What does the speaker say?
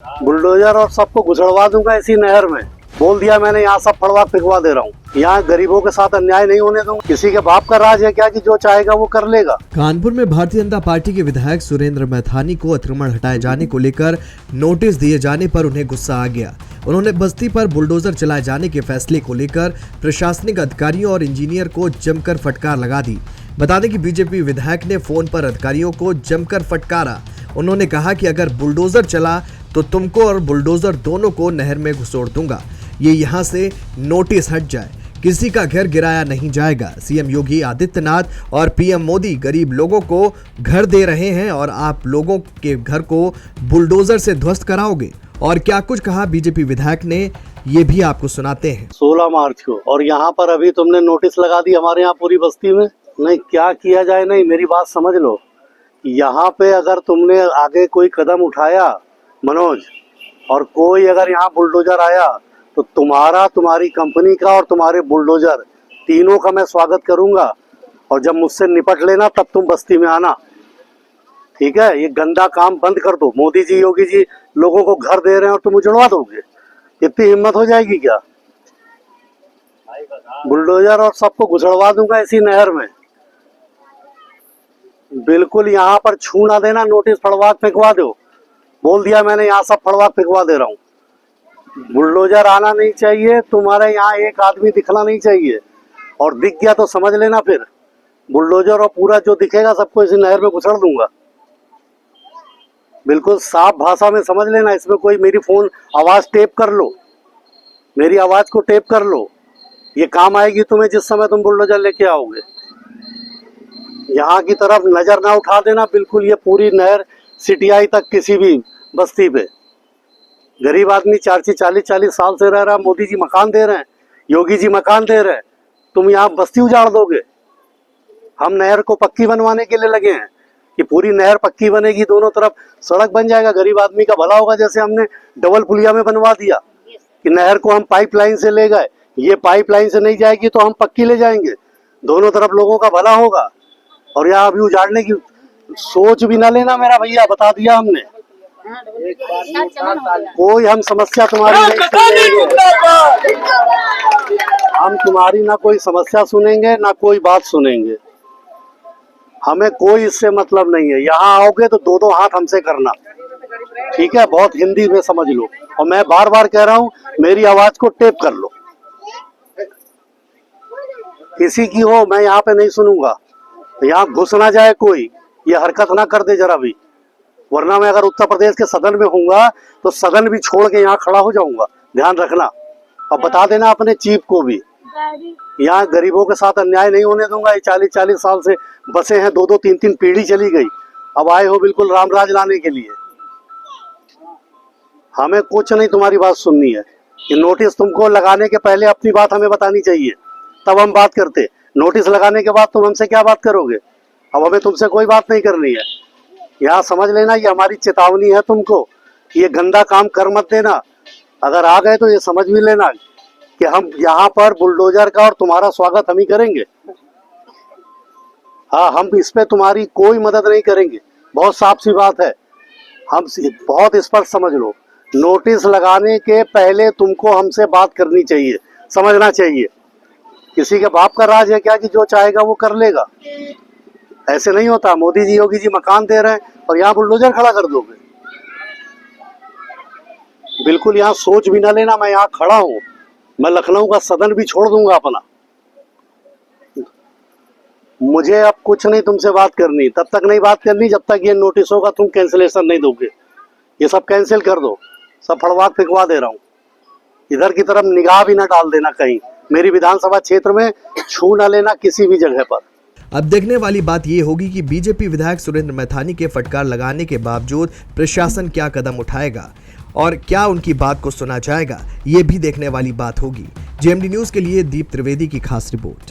Bulldozer और सबको घुसड़वा दूंगा इसी नहर में। बोल दिया मैंने, यहाँ सब फड़वा फिकवा दे रहा हूँ। यहाँ गरीबों के साथ अन्याय नहीं होने दूंगा। किसी के बाप का राज है क्या कि जो चाहेगा वो कर लेगा। कानपुर में भारतीय जनता पार्टी के विधायक सुरेंद्र मैथानी को अतिक्रमण हटाए जाने को लेकर नोटिस दिए जाने पर उन्हें गुस्सा आ गया। उन्होंने बस्ती पर बुलडोजर चलाए जाने के फैसले को लेकर प्रशासनिक अधिकारियों और इंजीनियर को जमकर फटकार लगा दी। बता दें कि बीजेपी विधायक ने फोन पर अधिकारियों को जमकर फटकारा। उन्होंने कहा कि अगर बुलडोजर चला तो तुमको और बुलडोजर दोनों को नहर में घुसोड़ दूंगा। ये यहाँ से नोटिस हट जाए, किसी का घर गिराया नहीं जाएगा। सीएम योगी आदित्यनाथ और पीएम मोदी गरीब लोगों को घर दे रहे हैं और आप लोगों के घर को बुलडोजर से ध्वस्त कराओगे। और क्या कुछ कहा बीजेपी विधायक ने, ये भी आपको सुनाते हैं। 16 मार्च को और यहाँ पर अभी तुमने नोटिस लगा दी हमारे यहाँ पूरी बस्ती में। नहीं, क्या किया जाए। नहीं, मेरी बात समझ लो। यहाँ पे अगर तुमने आगे कोई कदम उठाया मनोज, और कोई अगर यहाँ बुलडोजर आया तो तुम्हारी कंपनी का और तुम्हारे बुलडोजर तीनों का मैं स्वागत करूंगा। और जब मुझसे निपट लेना तब तुम बस्ती में आना, ठीक है। ये गंदा काम बंद कर दो। मोदी जी योगी जी लोगों को घर दे रहे हैं और तुम उजड़वा दोगे। इतनी हिम्मत हो जाएगी क्या। बुलडोजर और सबको घुसड़वा दूंगा इसी नहर में। बिल्कुल यहाँ पर छू ना देना। नोटिस फड़वा फेंकवा दो। बोल दिया मैंने, यहाँ सब फड़वा फेंकवा दे रहा हूँ। बुलडोजर आना नहीं चाहिए। तुम्हारे यहाँ एक आदमी दिखना नहीं चाहिए, और दिख गया तो समझ लेना फिर बुलडोजर और पूरा जो दिखेगा सबको इसी नहर में घुसड़ दूंगा। बिल्कुल साफ भाषा में समझ लेना। इसमें कोई मेरी फोन आवाज टेप कर लो, मेरी आवाज को टेप कर लो। ये काम आएगी तुम्हें जिस समय तुम बुलडोजर लेके आओगे। यहाँ की तरफ नजर ना उठा देना बिल्कुल। ये पूरी नहर सिटियाई तक किसी भी बस्ती पे गरीब आदमी 40 साल से रह रहा है। मोदी जी मकान दे रहे हैं, योगी जी मकान दे रहे हैं। तुम यहाँ बस्ती उजाड़ दोगे। हम नहर को पक्की बनवाने के लिए लगे हैं कि पूरी नहर पक्की बनेगी, दोनों तरफ सड़क बन जाएगा, गरीब आदमी का भला होगा। जैसे हमने डबल पुलिया में बनवा दिया कि नहर को हम पाइपलाइन से ले गए। ये पाइपलाइन से नहीं जाएगी तो हम पक्की ले जाएंगे, दोनों तरफ लोगों का भला होगा। और यहाँ अभी उजाड़ने की सोच भी ना लेना मेरा भैया, बता दिया हमने। कोई हम समस्या तुम्हारी नहीं सुनेंगे। हम तुम्हारी ना कोई समस्या सुनेंगे ना कोई बात सुनेंगे। हमें कोई इससे मतलब नहीं है। यहाँ आओगे तो दो दो हाथ हमसे करना, ठीक है। बहुत हिंदी में समझ लो। और मैं बार बार कह रहा हूँ, मेरी आवाज को टेप कर लो। किसी की हो, मैं यहाँ पे नहीं सुनूंगा। यहाँ घुस ना जाए कोई, ये हरकत ना कर दे जरा भी, वरना मैं अगर उत्तर प्रदेश के सदन में होऊंगा तो सदन भी छोड़ के यहाँ खड़ा हो जाऊंगा। ध्यान रखना। और बता देना अपने चीफ को भी, यहाँ गरीबों के साथ अन्याय नहीं होने दूंगा। ये 40 साल से बसे हैं, 2 3 पीढ़ी चली गई। अब आए हो बिल्कुल रामराज लाने के लिए। हमें कुछ नहीं तुम्हारी बात सुननी है। ये नोटिस तुमको लगाने के पहले अपनी बात हमें बतानी चाहिए, तब हम बात करते। नोटिस लगाने के बाद तुम हमसे क्या बात करोगे। अब हमें तुमसे कोई बात नहीं करनी है। यहाँ समझ लेना, ये हमारी चेतावनी है तुमको कि ये गंदा काम कर मत देना। अगर आ गए तो ये समझ भी लेना कि हम यहाँ पर बुलडोजर का और तुम्हारा स्वागत हम ही करेंगे। हाँ, हम इस पे तुम्हारी कोई मदद नहीं करेंगे। बहुत साफ सी बात है। हम बहुत स्पष्ट समझ लो। नोटिस लगाने के पहले तुमको हमसे बात करनी चाहिए, समझना चाहिए। किसी के बाप का राज है क्या कि जो चाहेगा वो कर लेगा। ऐसे नहीं होता। मोदी जी योगी जी मकान दे रहे हैं और यहाँ बुलडोजर खड़ा कर दोगे। बिल्कुल यहाँ सोच भी ना लेना। मैं यहाँ खड़ा हूँ, मैं लखनऊ का सदन भी छोड़ दूंगा अपना। मुझे अब कुछ नहीं तुमसे बात करनी, तब तक नहीं बात करनी जब तक ये नोटिसों का तुम कैंसिलेशन नहीं दोगे। ये सब कैंसिल कर दो, सब फड़वा फेंकवा दे रहा हूँ। इधर की तरफ निगाह भी ना डाल देना कहीं। मेरी विधानसभा क्षेत्र में छू ना लेना किसी भी जगह पर। अब देखने वाली बात ये होगी कि बीजेपी विधायक सुरेंद्र मैथानी के फटकार लगाने के बावजूद प्रशासन क्या कदम उठाएगा और क्या उनकी बात को सुना जाएगा, ये भी देखने वाली बात होगी। जेएमडी न्यूज के लिए दीप त्रिवेदी की खास रिपोर्ट।